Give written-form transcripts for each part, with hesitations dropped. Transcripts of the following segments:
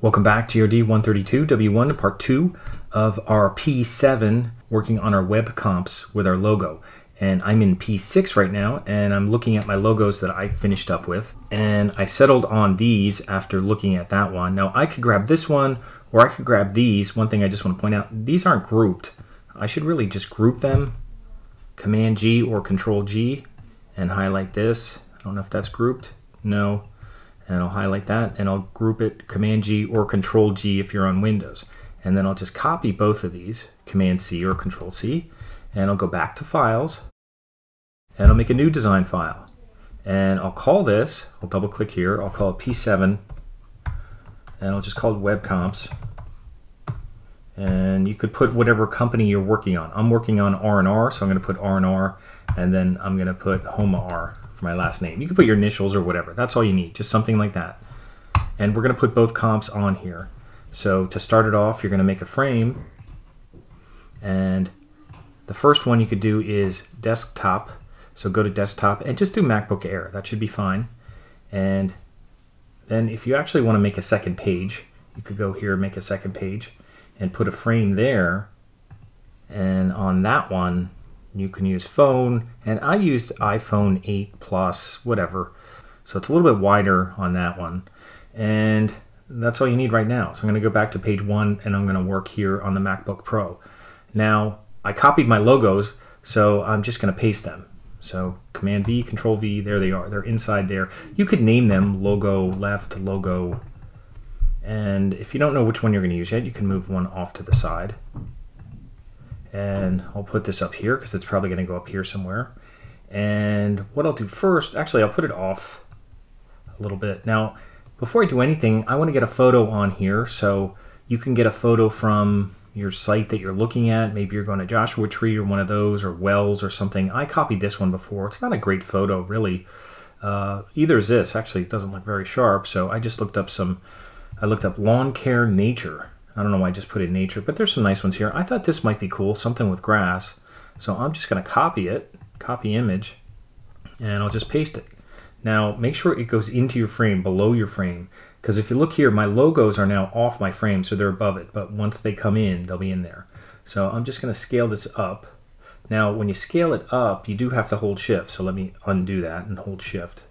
Welcome back to your D132 W1 part 2 of our P7 working on our web comps with our logo. And I'm in P6 right now and I'm looking at my logos that I finished up with. And I settled on these after looking at that one. Now I could grab this one or I could grab these. One thing I just want to point out, these aren't grouped. I should really just group them. Command G or Control G and highlight this. I don't know if that's grouped. No. And I'll highlight that and I'll group it Command G or Control G if you're on Windows. And then I'll just copy both of these, Command C or Control C, and I'll go back to Files and I'll make a new design file. And I'll call this, I'll double click here, I'll call it P7 and I'll just call it Web Comps. And you could put whatever company you're working on. I'm working on R&R, so I'm going to put R&R and then I'm going to put Homa R. My last name. You can put your initials or whatever. That's all you need, just something like that. And we're going to put both comps on here. So to start it off, you're going to make a frame. And the first one you could do is desktop. So go to desktop and just do MacBook Air. That should be fine. And then if you actually want to make a second page, you could go here, make a second page, and put a frame there. And on that one, you can use phone, and I used iPhone 8 Plus, whatever. So it's a little bit wider on that one. And that's all you need right now. So I'm going to go back to page 1 and I'm going to work here on the MacBook Pro. Now, I copied my logos, so I'm just going to paste them. So Command V, Control V, there they are. They're inside there. You could name them logo left, logo. And if you don't know which one you're going to use yet, you can move one off to the side. And I'll put this up here because it's probably going to go up here somewhere. And what I'll do first, actually I'll put it off a little bit. Now, before I do anything, I want to get a photo on here. So you can get a photo from your site that you're looking at. Maybe you're going to Joshua Tree or one of those, or Wells or something. I copied this one before. It's not a great photo, really. Either is this. Actually, it doesn't look very sharp. So I just looked up I looked up lawn care nature. I don't know why I just put in nature, but there's some nice ones here. I thought this might be cool, something with grass. So I'm just going to copy it, copy image, and I'll just paste it. Now make sure it goes into your frame, below your frame, because if you look here, my logos are now off my frame, so they're above it, but once they come in, they'll be in there. So I'm just going to scale this up. Now when you scale it up, you do have to hold shift, so let me undo that and hold shift.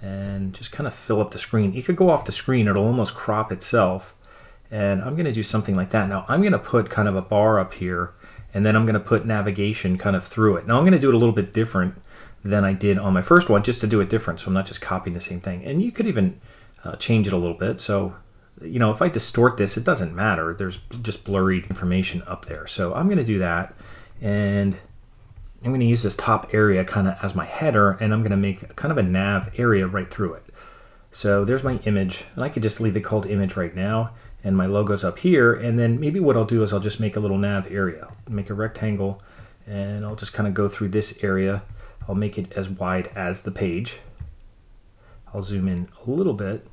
And just kind of fill up the screen. You could go off the screen, it'll almost crop itself. And I'm going to do something like that. Now I'm going to put kind of a bar up here, and then I'm going to put navigation kind of through it. Now I'm going to do it a little bit different than I did on my first one, just to do it different, so I'm not just copying the same thing. And you could even change it a little bit. So, you know, if I distort this, it doesn't matter. There's just blurry information up there. So I'm going to do that, and I'm going to use this top area kind of as my header, and I'm going to make kind of a nav area right through it. So there's my image, and I could just leave it called image right now. And my logo's up here, and then maybe what I'll do is I'll just make a little nav area, make a rectangle, and I'll just kind of go through this area. I'll make it as wide as the page. I'll zoom in a little bit,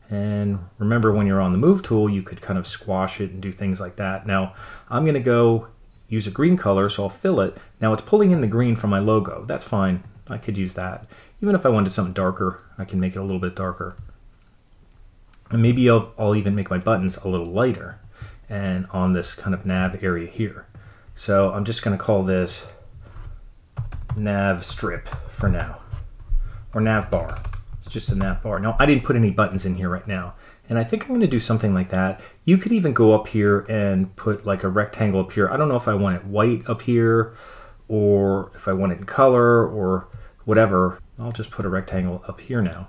and remember when you're on the move tool, you could kind of squash it and do things like that. Now I'm going to go use a green color, so I'll fill it. Now it's pulling in the green from my logo. That's fine. I could use that. Even if I wanted something darker, I can make it a little bit darker. And maybe I'll even make my buttons a little lighter and on this kind of nav area here. So I'm just going to call this nav strip for now, or nav bar. It's just a nav bar. Now I didn't put any buttons in here right now, and I think I'm going to do something like that. You could even go up here and put like a rectangle up here. I don't know if I want it white up here or if I want it in color or whatever. I'll just put a rectangle up here now,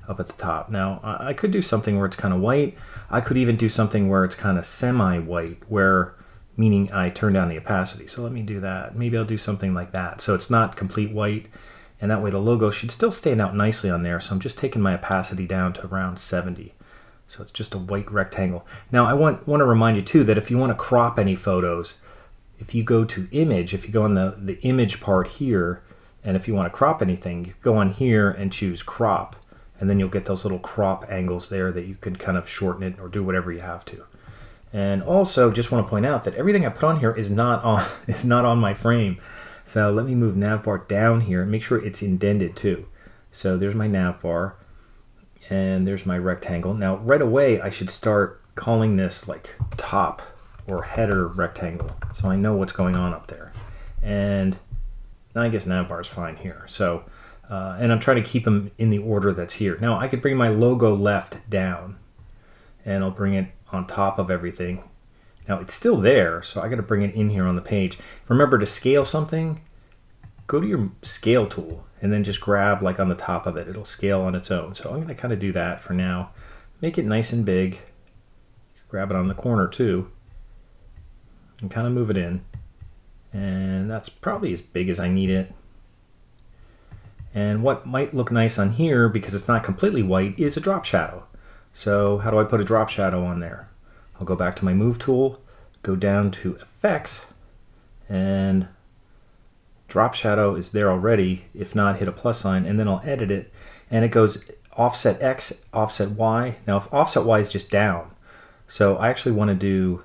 up at the top. Now I could do something where it's kind of white. I could even do something where it's kind of semi-white, where meaning I turn down the opacity. So let me do that. Maybe I'll do something like that. So it's not complete white, and that way the logo should still stand out nicely on there. So I'm just taking my opacity down to around 70. So it's just a white rectangle. Now I want to remind you too that if you want to crop any photos, if you go to image, if you go on the image part here, and if you want to crop anything, you go on here and choose crop. And then you'll get those little crop angles there that you can kind of shorten it or do whatever you have to. And also just want to point out that everything I put on here is not on my frame. So let me move navbar down here and make sure it's indented too. So there's my navbar. And there's my rectangle. Now right away I should start calling this like top or header rectangle, so I know what's going on up there. And I guess navbar is fine here. So and I'm trying to keep them in the order that's here. Now I could bring my logo left down and I'll bring it on top of everything. Now it's still there, so I got to bring it in here on the page. Remember, to scale something, go to your scale tool and then just grab like on the top of it. It'll scale on its own. So I'm going to kind of do that for now. Make it nice and big. Grab it on the corner too and kind of move it in. And that's probably as big as I need it. And what might look nice on here, because it's not completely white, is a drop shadow. So how do I put a drop shadow on there? I'll go back to my move tool, go down to effects, and drop shadow is there already. If not, hit a plus sign, and then I'll edit it, and it goes offset X, offset Y. Now if offset Y is just down, so I actually want to do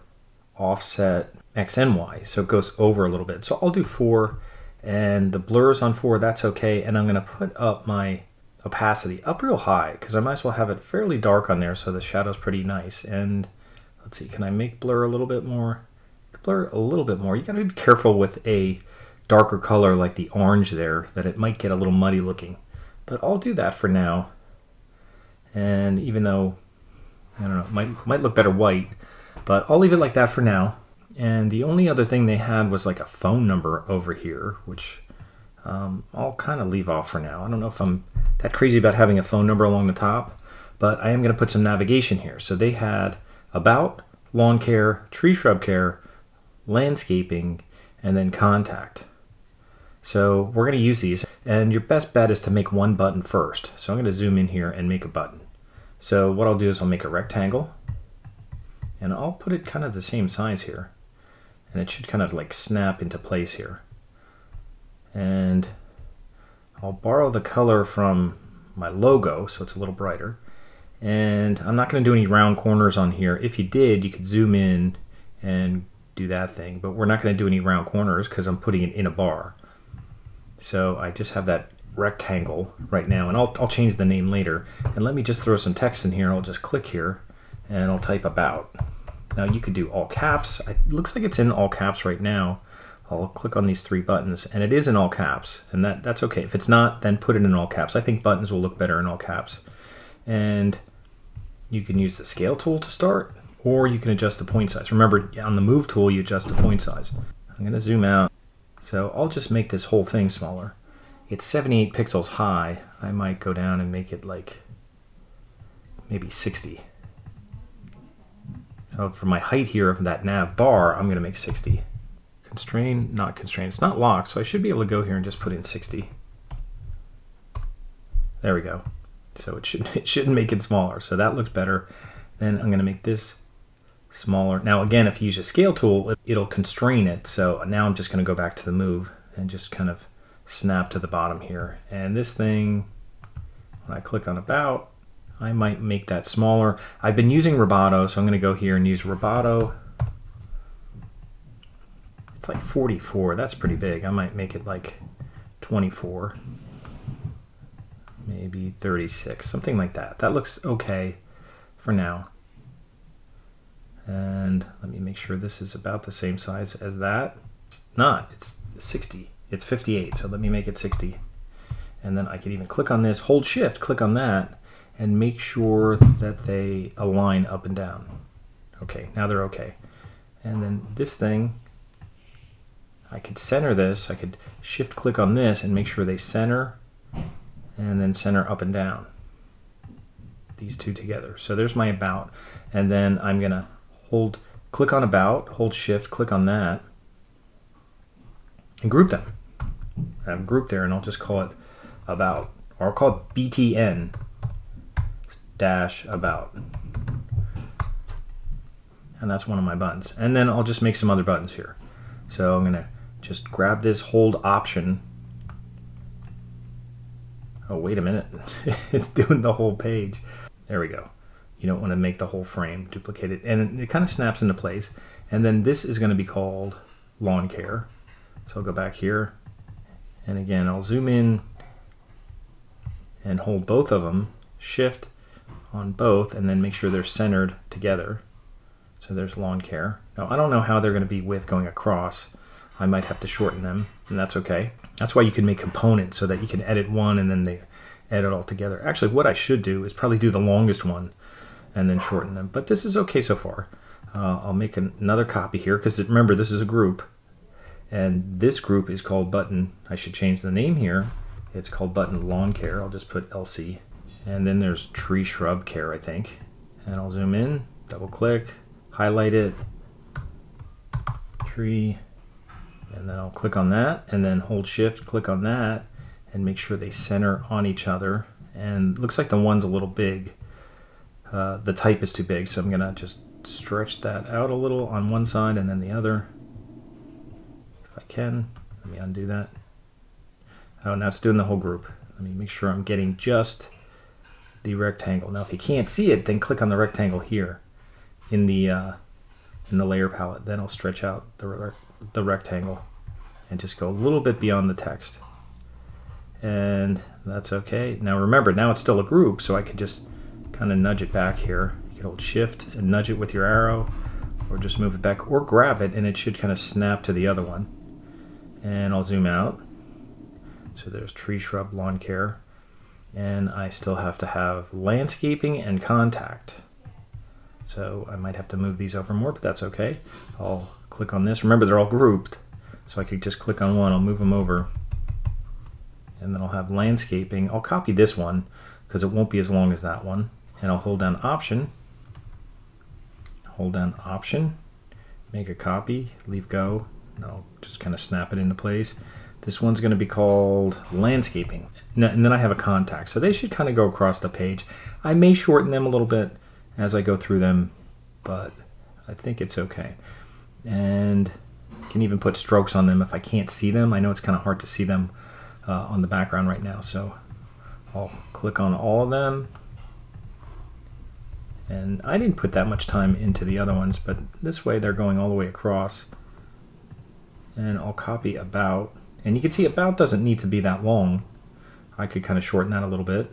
offset X and Y, so it goes over a little bit. So I'll do 4, and the blur's on 4, that's okay, and I'm going to put up my opacity up real high, because I might as well have it fairly dark on there so the shadow's pretty nice. And let's see, can I make blur a little bit more? Blur a little bit more. You got to be careful with a darker color like the orange there, that it might get a little muddy looking. But I'll do that for now. And even though, I don't know, it might look better white, but I'll leave it like that for now. And the only other thing they had was like a phone number over here, which I'll kind of leave off for now. I don't know if I'm that crazy about having a phone number along the top, but I am going to put some navigation here. So they had about, lawn care, tree shrub care, landscaping, and then contact. So we're going to use these, and your best bet is to make one button first. So I'm going to zoom in here and make a button. So what I'll do is I'll make a rectangle, and I'll put it kind of the same size here, and it should kind of like snap into place here. And I'll borrow the color from my logo so it's a little brighter. And I'm not going to do any round corners on here. If you did, you could zoom in and do that thing, but we're not going to do any round corners because I'm putting it in a bar. So I just have that rectangle right now, and I'll change the name later. And let me just throw some text in here. I'll just click here and I'll type about. Now you could do all caps. It looks like it's in all caps right now. I'll click on these 3 buttons, and it is in all caps, and that's okay. If it's not, then put it in all caps. I think buttons will look better in all caps. And you can use the scale tool to start, or you can adjust the point size. Remember, on the move tool, you adjust the point size. I'm going to zoom out. So I'll just make this whole thing smaller. It's 78 pixels high. I might go down and make it like maybe 60. So for my height here of that nav bar, I'm going to make 60. Constrain, not constrain. It's not locked, so I should be able to go here and just put in 60. There we go. So it shouldn't make it smaller. So that looks better. Then I'm going to make this smaller. Now again, if you use a scale tool, it'll constrain it. So now I'm just going to go back to the move and just kind of snap to the bottom here. And this thing, when I click on about, I might make that smaller. I've been using Roboto, so I'm going to go here and use Roboto. It's like 44. That's pretty big. I might make it like 24. Maybe 36, something like that. That looks okay for now. And let me make sure this is about the same size as that. It's not, it's 60. It's 58, so let me make it 60. And then I can even click on this, hold shift, click on that, and make sure that they align up and down. Okay, now they're okay. And then this thing, I could center this. I could shift click on this and make sure they center, and then center up and down. These two together. So there's my about. And then I'm going to click on about, hold shift, click on that, and group them. I have a group there, and I'll just call it about, or I'll call it BTN dash about. And that's one of my buttons. And then I'll just make some other buttons here. So I'm going to just grab this hold option. Oh, wait a minute. It's doing the whole page. There we go. You don't want to make the whole frame, duplicate it. And it kind of snaps into place. And then this is going to be called lawn care. So I'll go back here. And again, I'll zoom in and hold both of them. Shift, on both and then make sure they're centered together. So there's lawn care. Now I don't know how they're going to be with going across. I might have to shorten them, and that's okay. That's why you can make components so that you can edit one and then they edit all together. Actually, what I should do is probably do the longest one and then shorten them. But this is okay so far. I'll make another copy here because remember, this is a group. And this group is called button. I should change the name here. It's called button lawn care. I'll just put LC. And then there's tree shrub care, I think. And I'll zoom in, double click, highlight it, tree, and then I'll click on that and then hold shift, click on that, and make sure they center on each other. And it looks like the one's a little big. The type is too big, so I'm gonna just stretch that out a little on one side and then the other. If I can, let me undo that. Oh, now it's doing the whole group. Let me make sure I'm getting just the rectangle. Now, if you can't see it, then click on the rectangle here in the layer palette. Then I'll stretch out the rectangle and just go a little bit beyond the text. And that's okay. Now remember, now it's still a group, so I can just kind of nudge it back here. You can hold shift and nudge it with your arrow, or just move it back, or grab it and it should kind of snap to the other one. And I'll zoom out. So there's tree, shrub, lawn care. And I still have to have landscaping and contact. So I might have to move these over more, but that's okay. I'll click on this. Remember, they're all grouped, so I could just click on one. I'll move them over. And then I'll have landscaping. I'll copy this one because it won't be as long as that one. And I'll hold down Option. Hold down Option. Make a copy. Leave go. And I'll just kind of snap it into place. This one's going to be called landscaping. And then I have a contact. So they should kind of go across the page. I may shorten them a little bit as I go through them, but I think it's okay. And I can even put strokes on them if I can't see them. I know it's kind of hard to see them on the background right now. So I'll click on all of them. And I didn't put that much time into the other ones, but this way they're going all the way across. And I'll copy about. And you can see about doesn't need to be that long. I could kind of shorten that a little bit.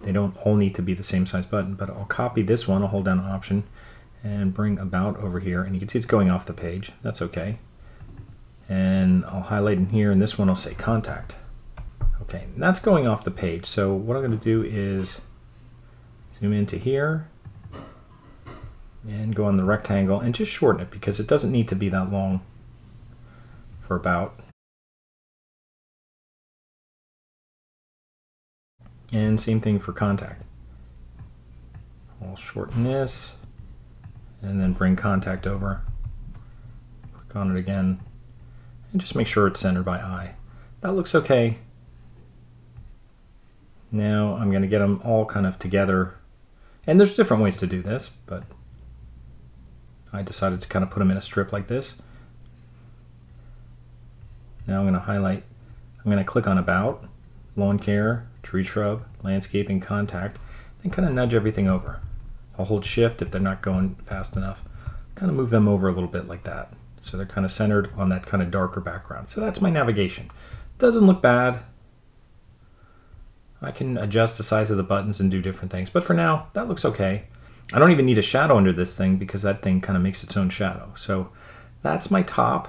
They don't all need to be the same size button, but I'll copy this one. I'll hold down Option and bring about over here. And you can see it's going off the page. That's okay. And I'll highlight in here, and this one I'll say contact. Okay, and that's going off the page. So what I'm going to do is zoom into here and go on the rectangle and just shorten it because it doesn't need to be that long for about. And same thing for contact. I'll shorten this and then bring contact over. Click on it again and just make sure it's centered by eye. That looks okay. Now I'm going to get them all kind of together. And there's different ways to do this, but I decided to kind of put them in a strip like this. Now I'm going to highlight, I'm going to click on About, Lawn Care, Tree Shrub, Landscaping, Contact, then kind of nudge everything over. I'll hold Shift if they're not going fast enough. Kind of move them over a little bit like that. So they're kind of centered on that kind of darker background. So that's my navigation. Doesn't look bad. I can adjust the size of the buttons and do different things. But for now, that looks okay. I don't even need a shadow under this thing because that thing kind of makes its own shadow. So that's my top.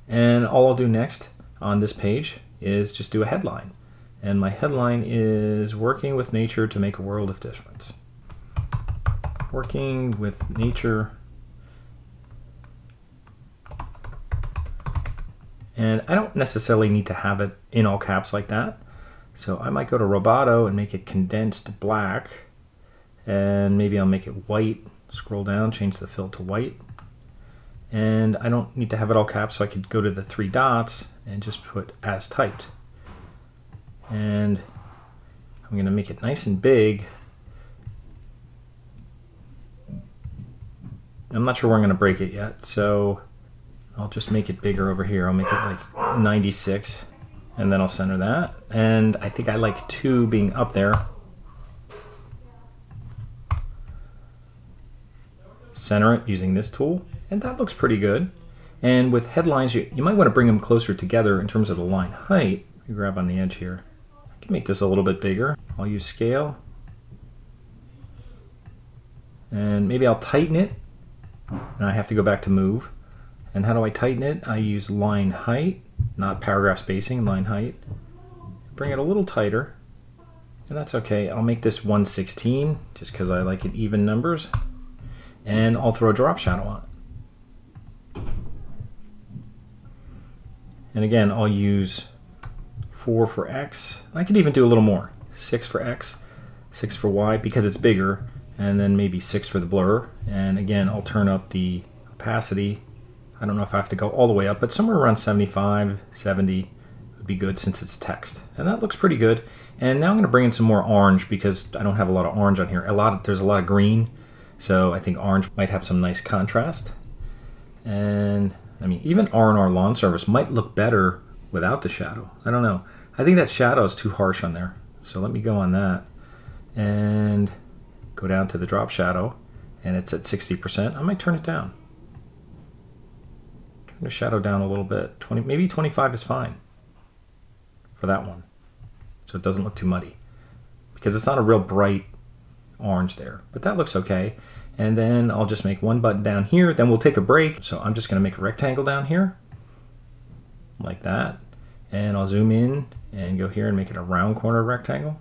And all I'll do next on this page is just do a headline. And my headline is Working with Nature to Make a World of Difference. Working with Nature. And I don't necessarily need to have it in all caps like that. So I might go to Roboto and make it condensed black. And maybe I'll make it white. Scroll down, change the fill to white. And I don't need to have it all caps, so I could go to the three dots and just put as typed. And I'm going to make it nice and big. I'm not sure where I'm going to break it yet, so I'll just make it bigger over here. I'll make it like 96, and then I'll center that. And I think I like 2 being up there. Center it using this tool, and that looks pretty good. And with headlines, you might want to bring them closer together in terms of the line height. Let me grab on the edge here. I can make this a little bit bigger. I'll use scale. And maybe I'll tighten it, and I have to go back to move. And how do I tighten it? I use line height, not paragraph spacing, line height. Bring it a little tighter, and that's okay. I'll make this 116 just because I like it even numbers, and I'll throw a drop shadow on it. And again, I'll use 4 for X. I could even do a little more. 6 for X, 6 for Y because it's bigger, and then maybe 6 for the blur. And again, I'll turn up the opacity. I don't know if I have to go all the way up, but somewhere around 75, 70 would be good since it's text. And that looks pretty good. And now I'm going to bring in some more orange because I don't have a lot of orange on here. There's a lot of green, so I think orange might have some nice contrast. And I mean, even R&R lawn service might look better without the shadow. I don't know. I think that shadow is too harsh on there. So let me go on that and go down to the drop shadow, and it's at 60%. I might turn it down. Turn the shadow down a little bit. Maybe 25 is fine for that one, so it doesn't look too muddy, because it's not a real bright orange there, but that looks okay. And then I'll just make one button down here, then we'll take a break. So I'm just going to make a rectangle down here like that, and I'll zoom in and go here and make it a round corner rectangle,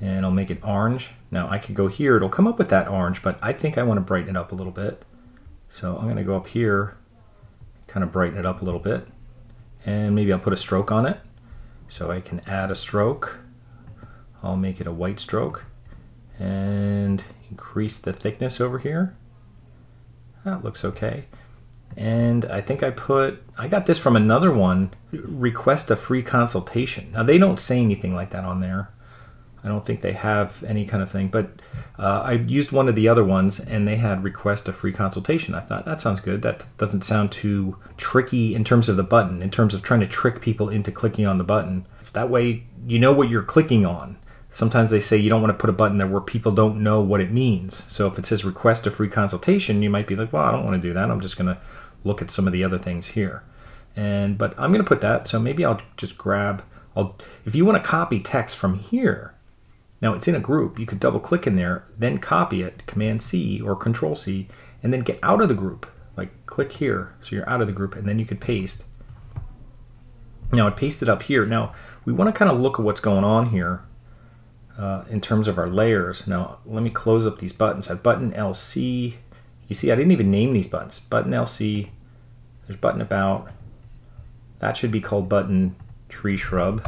and I'll make it orange. Now I could go here, it'll come up with that orange, but I think I want to brighten it up a little bit, so I'm going to go up here, kind of brighten it up a little bit, and maybe I'll put a stroke on it. So I can add a stroke. I'll make it a white stroke and increase the thickness over here. That looks okay. And I think I got this from another one, request a free consultation. Now they don't say anything like that on there. I don't think they have any kind of thing, but I used one of the other ones and they had request a free consultation. I thought that sounds good. That doesn't sound too tricky in terms of the button, in terms of trying to trick people into clicking on the button. So that way you know what you're clicking on. Sometimes they say you don't want to put a button there where people don't know what it means. So if it says request a free consultation, you might be like, well, I don't want to do that. I'm just going to look at some of the other things here. But I'm going to put that. So maybe I'll just grab, if you want to copy text from here, now it's in a group, you could double click in there, then copy it, Command C or Control C, and then get out of the group. Like click here, so you're out of the group, and then you could paste. Now it pasted up here. Now we want to kind of look at what's going on here in terms of our layers. Now let me close up these buttons. I have button LC. You see, I didn't even name these buttons. Button LC, there's button about. That should be called button tree shrub.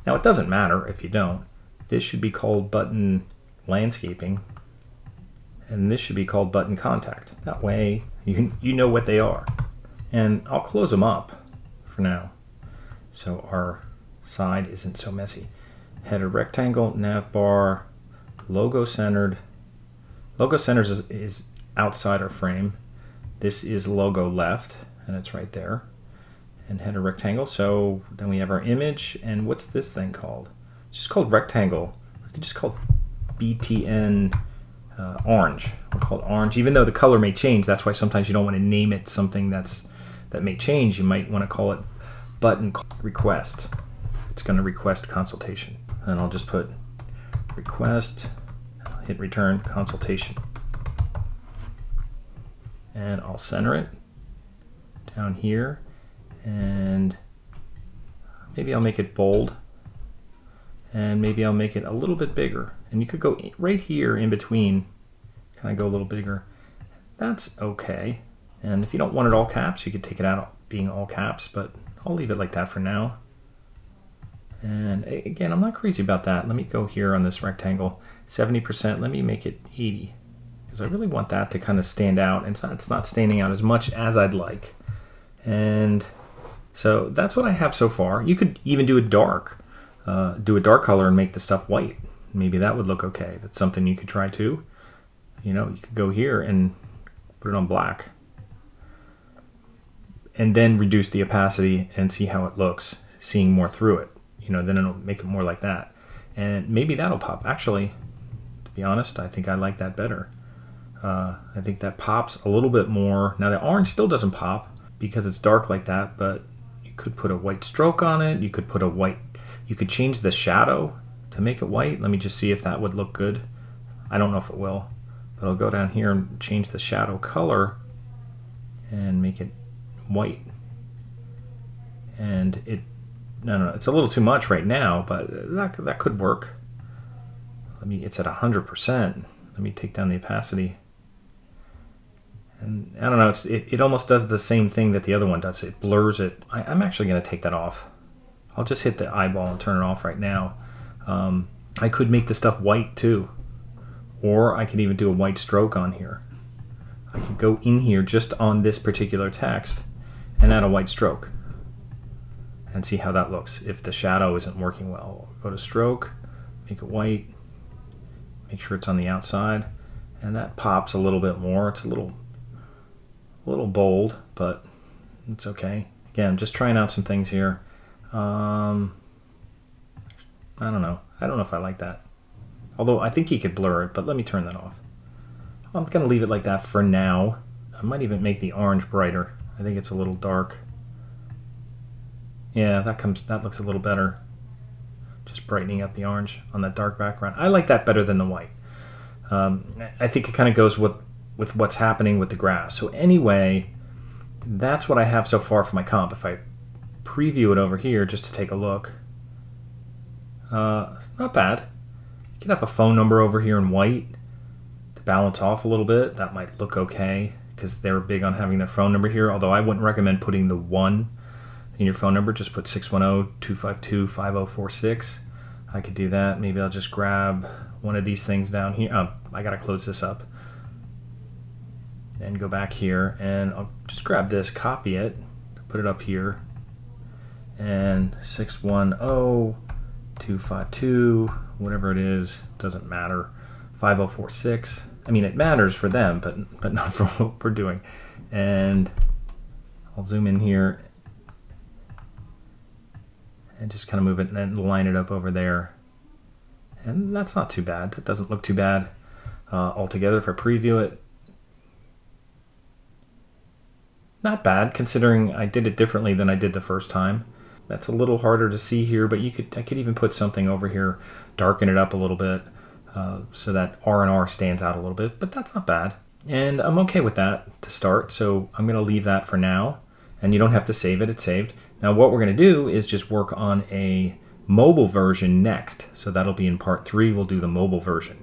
Now it doesn't matter if you don't. This should be called button landscaping, and this should be called button contact. That way you know what they are. And I'll close them up for now so our side isn't so messy. Header rectangle, nav bar, logo centered. Logo centered is outside our frame. This is logo left, and it's right there. And header rectangle. So then we have our image, and what's this thing called? It's just called rectangle. We could just call it BTN orange. We'll call it orange, even though the color may change. That's why sometimes you don't want to name it something that may change. You might want to call it button request. It's going to request consultation. And I'll just put request, hit return consultation. And I'll center it down here, and maybe I'll make it bold. And maybe I'll make it a little bit bigger. And you could go right here in between, kind of go a little bigger. That's okay. And if you don't want it all caps, you could take it out being all caps, but I'll leave it like that for now. And again, I'm not crazy about that. Let me go here on this rectangle, 70%. Let me make it 80, because I really want that to kind of stand out. And it's not standing out as much as I'd like. And so that's what I have so far. You could even do it dark. Do a dark color and make the stuff white. Maybe that would look okay. That's something you could try too. You know, you could go here and put it on black, and then reduce the opacity and see how it looks, seeing more through it. You know, then it'll make it more like that. And maybe that'll pop. Actually, to be honest, I think I like that better. I think that pops a little bit more. Now the orange still doesn't pop because it's dark like that, but you could put a white stroke on it. You could put a white, you could change the shadow to make it white. Let me just see if that would look good. I don't know if it will, but I'll go down here and change the shadow color and make it white. And no, it's a little too much right now, but that could work. It's at 100%. Let me take down the opacity. And I don't know, it almost does the same thing that the other one does. It blurs it. I'm actually going to take that off. I'll just hit the eyeball and turn it off right now. I could make the stuff white too. Or I could even do a white stroke on here. I could go in here just on this particular text and add a white stroke. And see how that looks if the shadow isn't working well. Go to stroke, make it white, make sure it's on the outside, and that pops a little bit more. It's a little bold, but it's okay. Again, just trying out some things here. I don't know. I don't know if I like that. Although I think you could blur it, but let me turn that off. I'm going to leave it like that for now. I might even make the orange brighter. I think it's a little dark. Yeah, that looks a little better. Just brightening up the orange on that dark background. I like that better than the white. I think it kind of goes with what's happening with the grass. So anyway, that's what I have so far for my comp. If I preview it over here just to take a look, it's not bad. You can have a phone number over here in white to balance off a little bit. That might look okay because they're big on having their phone number here, although I wouldn't recommend putting the 1 in your phone number. Just put 610-252-5046. I could do that. Maybe I'll just grab one of these things down here. I gotta close this up and go back here, and I'll just grab this, copy it, put it up here, and 610-252, whatever it is, doesn't matter, 5046. I mean, it matters for them, but not for what we're doing. And I'll zoom in here and just kind of move it and then line it up over there. And that's not too bad. That doesn't look too bad altogether. If I preview it, not bad considering I did it differently than I did the first time. That's a little harder to see here, but I could even put something over here, darken it up a little bit so that R&R stands out a little bit, but that's not bad. And I'm okay with that to start, so I'm going to leave that for now. And you don't have to save it, it's saved. Now what we're going to do is just work on a mobile version next. So that'll be in part 3, we'll do the mobile version.